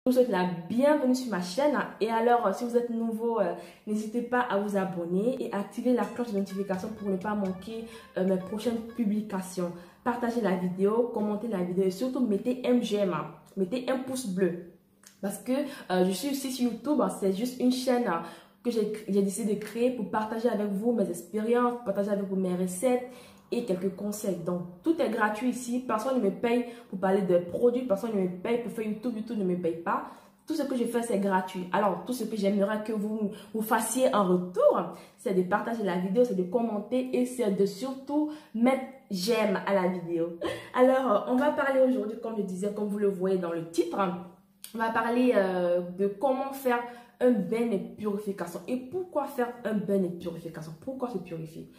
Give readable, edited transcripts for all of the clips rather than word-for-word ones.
Je vous souhaite la bienvenue sur ma chaîne. Et alors, si vous êtes nouveau, n'hésitez pas à vous abonner et activer la cloche de notification pour ne pas manquer mes prochaines publications. Partagez la vidéo, commentez la vidéo et surtout mettez j'aime, mettez un pouce bleu. Parce que je suis aussi sur YouTube, c'est juste une chaîne que j'ai décidé de créer pour partager avec vous mes expériences, partager avec vous mes recettes et quelques conseils. Donc, tout est gratuit ici. Personne ne me paye pour parler de produits. Personne ne me paye pour faire YouTube. YouTube ne me paye pas. Tout ce que je fais, c'est gratuit. Alors, tout ce que j'aimerais que vous fassiez en retour, c'est de partager la vidéo, c'est de commenter et c'est de surtout mettre j'aime à la vidéo. Alors, on va parler aujourd'hui, comme je disais, comme vous le voyez dans le titre, on va parler de comment faire un bain de purification. Et pourquoi faire un bain de purification? Pourquoi se purifier?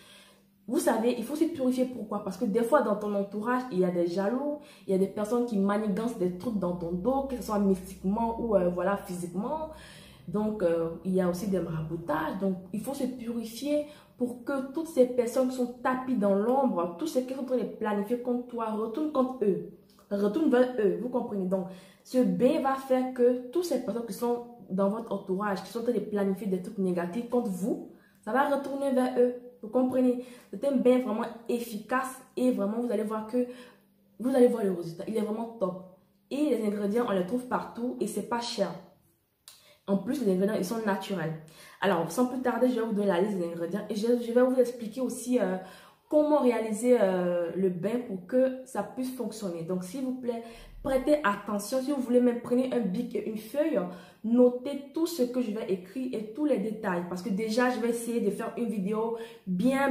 Vous savez, il faut se purifier. Pourquoi? Parce que des fois, dans ton entourage, il y a des jaloux, il y a des personnes qui manigancent des trucs dans ton dos, que ce soit mystiquement ou voilà, physiquement. Donc, il y a aussi des maraboutages. Donc, il faut se purifier pour que toutes ces personnes qui sont tapis dans l'ombre, tous ceux qui sont en train de planifier contre toi, retournent contre eux. Retournent vers eux. Vous comprenez? Donc, ce bain va faire que toutes ces personnes qui sont dans votre entourage, qui sont en train de planifier des trucs négatifs contre vous, ça va retourner vers eux. Vous comprenez? C'est un bain vraiment efficace et vraiment vous allez voir que vous allez voir le résultat. Il est vraiment top. Et les ingrédients, on les trouve partout et c'est pas cher. En plus, les ingrédients, ils sont naturels. Alors, sans plus tarder, je vais vous donner la liste des ingrédients et je vais vous expliquer aussi comment réaliser le bain pour que ça puisse fonctionner. Donc, s'il vous plaît, prêtez attention. Si vous voulez même prenez un bic et une feuille, notez tout ce que je vais écrire et tous les détails. Parce que déjà, je vais essayer de faire une vidéo bien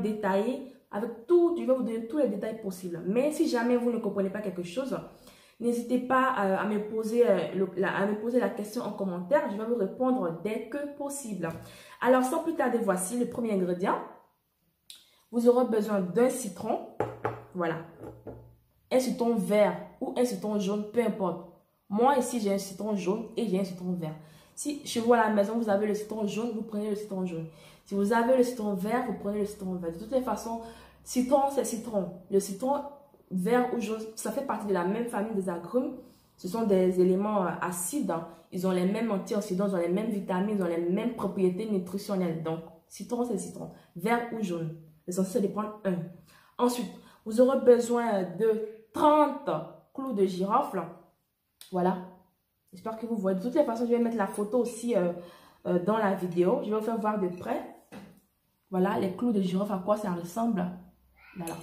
détaillée avec tout. Je vais vous donner tous les détails possibles. Mais si jamais vous ne comprenez pas quelque chose, n'hésitez pas à me poser la question en commentaire. Je vais vous répondre dès que possible. Alors, sans plus tarder, voici le premier ingrédient. Vous aurez besoin d'un citron. Voilà. Un citron vert ou un citron jaune, peu importe. Moi, ici, j'ai un citron jaune et j'ai un citron vert. Si chez vous à la maison, vous avez le citron jaune, vous prenez le citron jaune. Si vous avez le citron vert, vous prenez le citron vert. De toutes les façons, citron, c'est citron. Le citron vert ou jaune, ça fait partie de la même famille des agrumes. Ce sont des éléments acides. Ils ont les mêmes antioxydants, ils ont les mêmes vitamines, ils ont les mêmes propriétés nutritionnelles. Donc, citron, c'est citron. Vert ou jaune. L'essentiel, c'est de prendre un. Ensuite, vous aurez besoin de 30 clous de girofle. Voilà. J'espère que vous voyez. De toutes les façons, je vais mettre la photo aussi dans la vidéo. Je vais vous faire voir de près. Voilà, les clous de girofle, à quoi ça ressemble. Voilà.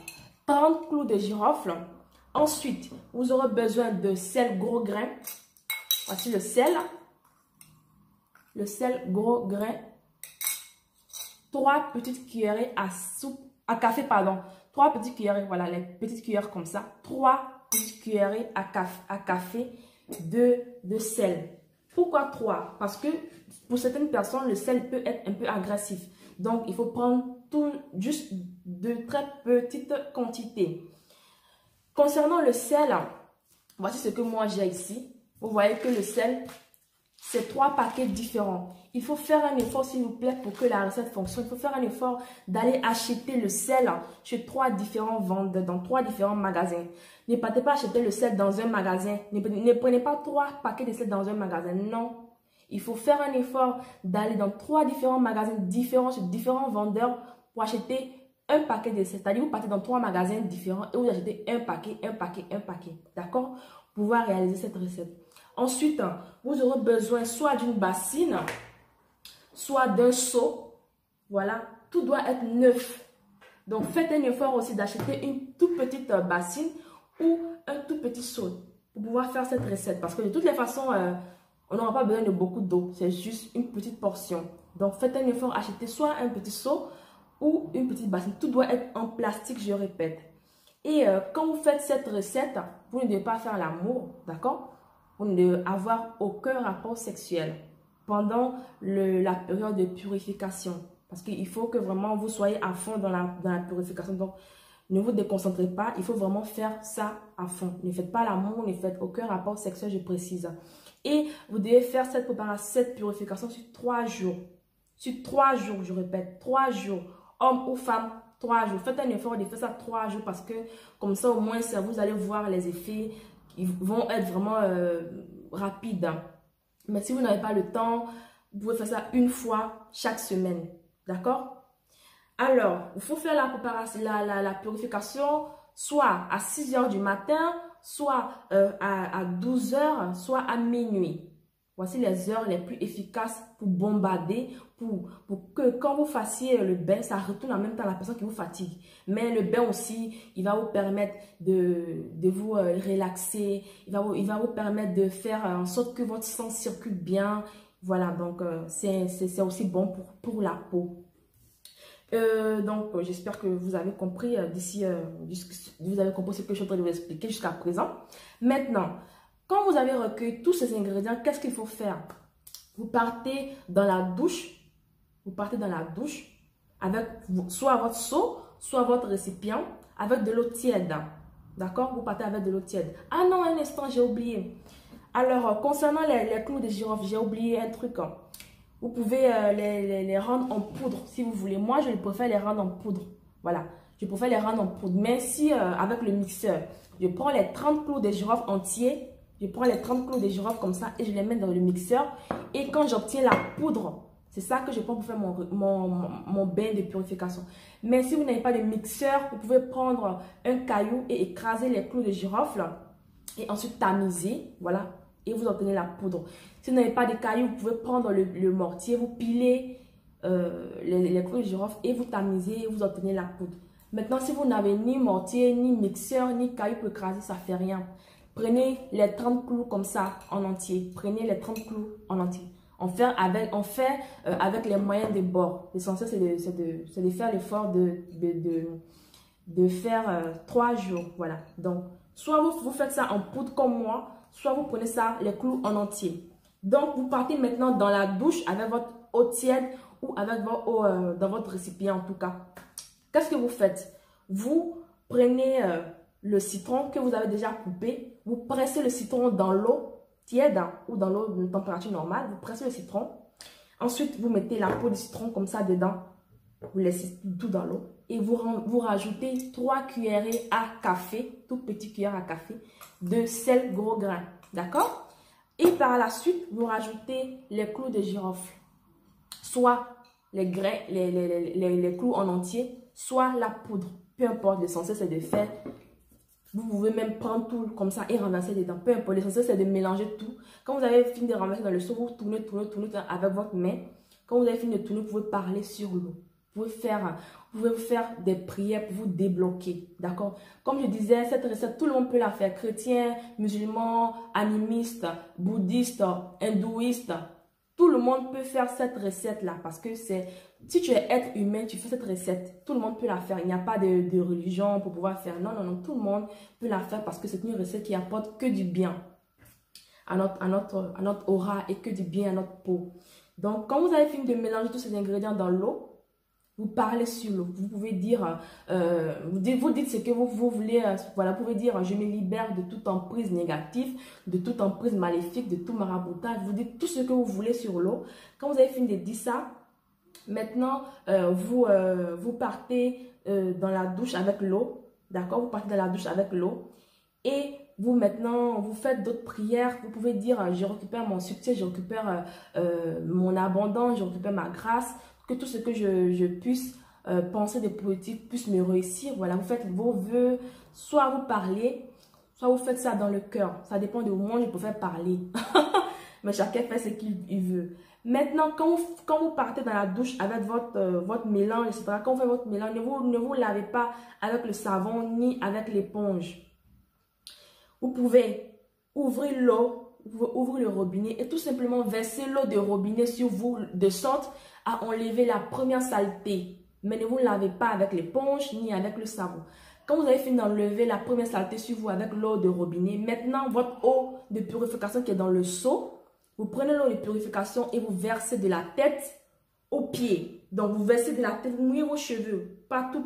30 clous de girofle. Ensuite, vous aurez besoin de sel gros grain. Voici le sel. Le sel gros grain. 3 petites cuillerées à soupe, à café, pardon. 3 petites cuillerées, voilà, les petites cuillères comme ça. 3 petites cuillerées à café de sel. Pourquoi 3? Parce que pour certaines personnes, le sel peut être un peu agressif. Donc, il faut prendre tout juste de très petites quantités. Concernant le sel, voici ce que moi j'ai ici. Vous voyez que le sel, c'est 3 paquets différents. Il faut faire un effort, s'il vous plaît, pour que la recette fonctionne. Il faut faire un effort d'aller acheter le sel chez 3 différents vendeurs, dans 3 différents magasins. Ne partez pas acheter le sel dans un magasin. Ne prenez pas 3 paquets de sel dans un magasin. Non. Il faut faire un effort d'aller dans 3 différents magasins différents, chez différents vendeurs, pour acheter un paquet de sel. C'est-à-dire, vous partez dans 3 magasins différents et vous achetez un paquet. D'accord? Pour pouvoir réaliser cette recette. Ensuite, vous aurez besoin soit d'une bassine, soit d'un seau. Voilà, tout doit être neuf. Donc, faites un effort aussi d'acheter une toute petite bassine ou un tout petit seau pour pouvoir faire cette recette. Parce que de toutes les façons, on n'aura pas besoin de beaucoup d'eau. C'est juste une petite portion. Donc, faites un effort, achetez soit un petit seau ou une petite bassine. Tout doit être en plastique, je répète. Et quand vous faites cette recette, vous ne devez pas faire l'amour, d'accord? Vous ne devez avoir aucun rapport sexuel pendant la période de purification. Parce qu'il faut que vraiment vous soyez à fond dans la purification. Donc, ne vous déconcentrez pas. Il faut vraiment faire ça à fond. Ne faites pas l'amour, ne faites aucun rapport sexuel, je précise. Et vous devez faire cette préparation, cette purification sur 3 jours. Sur 3 jours, je répète, 3 jours. Homme ou femme, 3 jours. Faites un effort de faire ça 3 jours parce que comme ça, au moins, ça, vous allez voir les effets. Ils vont être vraiment rapide. Mais si vous n'avez pas le temps, vous pouvez faire ça une fois chaque semaine. D'accord? Alors, il faut faire la préparation, la purification soit à 6 heures du matin, soit à 12 heures, soit à minuit. Voici les heures les plus efficaces pour bombarder, pour que quand vous fassiez le bain, ça retourne en même temps à la personne qui vous fatigue. Mais le bain aussi, il va vous permettre de vous relaxer, il va vous permettre de faire en sorte que votre sang circule bien. Voilà, donc c'est aussi bon pour la peau. Donc, j'espère que vous avez compris vous avez compris ce que je suis en train de vous expliquer jusqu'à présent. Maintenant, quand vous avez recueilli tous ces ingrédients, qu'est-ce qu'il faut faire? Vous partez dans la douche. Vous partez dans la douche avec soit votre seau, soit votre récipient, avec de l'eau tiède. D'accord? Vous partez avec de l'eau tiède. Ah non, un instant, j'ai oublié. Alors, concernant les clous de girofle, j'ai oublié un truc. Vous pouvez les rendre en poudre si vous voulez. Moi, je préfère les rendre en poudre. Voilà. Je préfère les rendre en poudre. Mais si, avec le mixeur, je prends les 30 clous de girofle entiers, je prends les 30 clous de girofle comme ça et je les mets dans le mixeur. Et quand j'obtiens la poudre, c'est ça que je prends pour faire mon bain de purification. Mais si vous n'avez pas de mixeur, vous pouvez prendre un caillou et écraser les clous de girofle et ensuite tamiser. Voilà. Et vous obtenez la poudre. Si vous n'avez pas de cailloux, vous pouvez prendre le mortier, vous pilez les clous de girofle et vous tamisez et vous obtenez la poudre. Maintenant, si vous n'avez ni mortier, ni mixeur, ni caillou pour écraser, ça ne fait rien. Prenez les 30 clous comme ça en entier. Prenez les 30 clous en entier. On fait avec les moyens de bord. L'essentiel, c'est de faire l'effort de faire 3 jours. Voilà. Donc, soit vous faites ça en poudre comme moi, soit vous prenez ça, les clous en entier. Donc, vous partez maintenant dans la douche avec votre eau tiède ou avec votre eau dans votre récipient en tout cas. Qu'est-ce que vous faites? Vous prenez le citron que vous avez déjà coupé. Vous pressez le citron dans l'eau tiède ou dans l'eau de température normale. Vous pressez le citron. Ensuite, vous mettez la peau du citron comme ça dedans. Vous laissez tout dans l'eau. Et vous rajoutez 3 cuillerées à café, toute petite cuillère à café, de sel gros grain. D'accord? Et par la suite, vous rajoutez les clous de girofle. Soit les grains, les clous en entier, soit la poudre. Peu importe, l'essentiel c'est de faire. Vous pouvez même prendre tout comme ça et renverser dedans. Peu importe, l'essentiel c'est de mélanger tout. Quand vous avez fini de renverser dans le seau, vous tournez avec votre main. Quand vous avez fini de tourner, vous pouvez parler sur l'eau. Vous pouvez faire des prières pour vous débloquer. D'accord? Comme je disais, cette recette, tout le monde peut la faire. Chrétien, musulman, animiste, bouddhiste, hindouiste. Tout le monde peut faire cette recette-là. Parce que si tu es être humain, tu fais cette recette. Tout le monde peut la faire. Il n'y a pas de religion pour pouvoir faire. Non, non, non. Tout le monde peut la faire parce que c'est une recette qui apporte que du bien à notre aura et que du bien à notre peau. Donc, quand vous avez fini de mélanger tous ces ingrédients dans l'eau, vous parlez sur l'eau. Vous pouvez dire, vous dites ce que vous voulez. Voilà, vous pouvez dire, je me libère de toute emprise négative, de toute emprise maléfique, de tout maraboutage. Vous dites tout ce que vous voulez sur l'eau. Quand vous avez fini de dire ça, maintenant, vous partez dans la douche avec l'eau. D'accord? Vous partez dans la douche avec l'eau. Et maintenant, vous faites d'autres prières. Vous pouvez dire, je récupère mon succès, je récupère mon abondance, je récupère ma grâce. Que tout ce que je puisse penser de politique puisse me réussir. Voilà, vous faites vos vœux. Soit vous parlez, soit vous faites ça dans le cœur. Ça dépend de moi, je préfère parler. Mais chacun fait ce qu'il veut. Maintenant, quand vous partez dans la douche avec votre mélange, etc., quand vous faites votre mélange, ne vous lavez pas avec le savon ni avec l'éponge. Vous pouvez ouvrir l'eau, ouvrir le robinet et tout simplement verser l'eau de robinet sur vous de sorte à enlever la première saleté. Mais ne vous lavez pas avec l'éponge ni avec le savon. Quand vous avez fini d'enlever la première saleté sur vous avec l'eau de robinet, maintenant votre eau de purification qui est dans le seau, vous prenez l'eau de purification et vous versez de la tête aux pieds. Donc vous versez de la tête, vous mouillez vos cheveux, partout.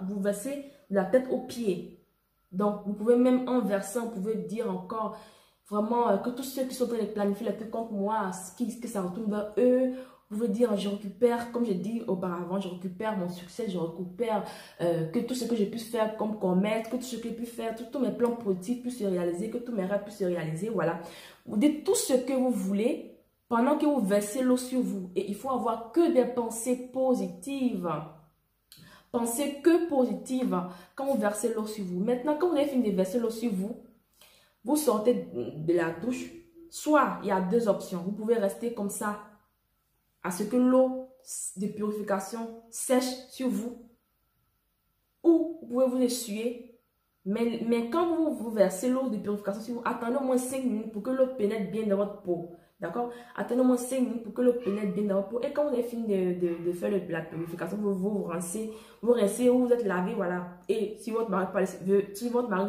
Vous versez de la tête aux pieds. Donc vous pouvez même en versant, vous pouvez dire encore vraiment que tous ceux qui sont en train de planifier les trucs contre moi, que ça retourne vers eux. Vous pouvez dire, je récupère, comme j'ai dit auparavant, je récupère mon succès, je récupère que tout ce que j'ai pu faire comme commerce, que tout ce que j'ai pu faire, tous mes plans positifs puissent se réaliser, que tous mes rêves puissent se réaliser, voilà. Vous dites tout ce que vous voulez pendant que vous versez l'eau sur vous. Et il faut avoir que des pensées positives. Pensez que positives quand vous versez l'eau sur vous. Maintenant, quand vous avez fini de verser l'eau sur vous, vous sortez de la douche. Soit, il y a deux options. Vous pouvez rester comme ça à ce que l'eau de purification sèche sur vous. Ou vous pouvez vous essuyer. Mais quand vous versez l'eau de purification sur vous, attendez au moins 5 minutes pour que l'eau pénètre bien dans votre peau. D'accord? Attendez au moins 5 minutes pour que l'eau pénètre bien dans votre peau. Et quand vous avez fini de faire la purification, vous rincez, ou vous êtes lavé, voilà. Et si votre mari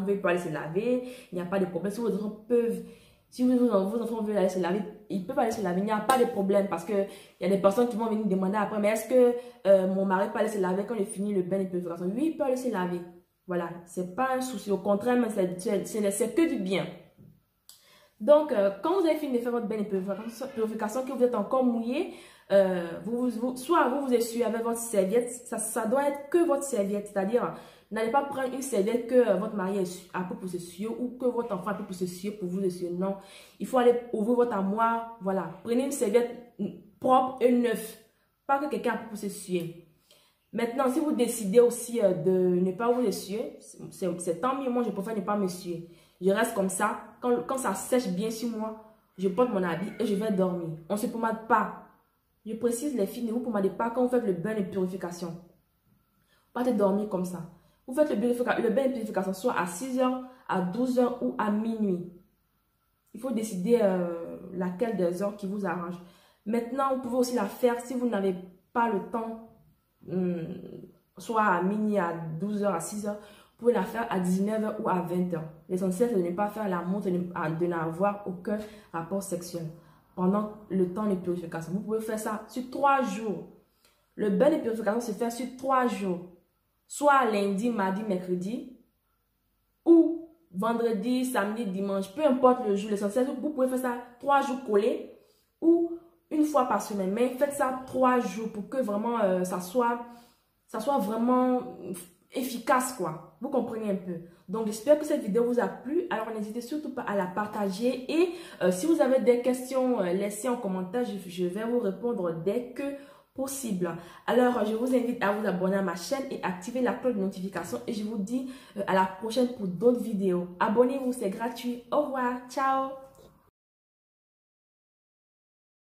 veut pas aller se laver, il n'y a pas de problème. Si vos enfants veulent aller se laver, ils peuvent aller se laver. Il n'y a pas de problème parce qu'il y a des personnes qui vont venir demander après, mais est-ce que mon mari peut aller se laver quand il finit le bain de purification? Oui, il peut aller se laver. Voilà, c'est pas un souci. Au contraire, c'est que du bien. Donc, quand vous avez fini de faire votre bain de purification, que vous êtes encore mouillé, soit vous essuyez avec votre serviette, ça doit être que votre serviette, c'est-à-dire, n'allez pas prendre une serviette que votre mari a peu pour s'essuyer ou que votre enfant a peu pour s'essuyer pour vous essuyer. Non, il faut aller ouvrir votre armoire, voilà, prenez une serviette propre et neuve, pas que quelqu'un a peu pour s'essuyer. Maintenant, si vous décidez aussi de ne pas vous essuyer, c'est tant mieux, moi je préfère ne pas m'essuyer. Je reste comme ça. Quand ça sèche bien sur moi, je porte mon habit et je vais dormir. On ne se pommade pas. Je précise les filles, ne vous pommadez pas quand vous faites le bain de purification. Pas de dormir comme ça. Vous faites le bain de purification soit à 6h, à 12h ou à minuit. Il faut décider laquelle des heures qui vous arrange. Maintenant, vous pouvez aussi la faire si vous n'avez pas le temps, soit à minuit, à 12h, à 6h. Vous pouvez la faire à 19h ou à 20h. L'essentiel, c'est de ne pas faire l'amour, de n'avoir aucun rapport sexuel pendant le temps de purification. Vous pouvez faire ça sur 3 jours. Le bain de purification se fait sur 3 jours. Soit lundi, mardi, mercredi, ou vendredi, samedi, dimanche, peu importe le jour. L'essentiel, vous pouvez faire ça 3 jours collés ou une fois par semaine. Mais faites ça 3 jours pour que vraiment ça soit vraiment efficace, quoi. Vous comprenez un peu. Donc, j'espère que cette vidéo vous a plu. Alors, n'hésitez surtout pas à la partager. Et si vous avez des questions, laissez en commentaire. Je vais vous répondre dès que possible. Alors, je vous invite à vous abonner à ma chaîne et activer la cloche de notification. Et je vous dis à la prochaine pour d'autres vidéos. Abonnez-vous, c'est gratuit. Au revoir. Ciao.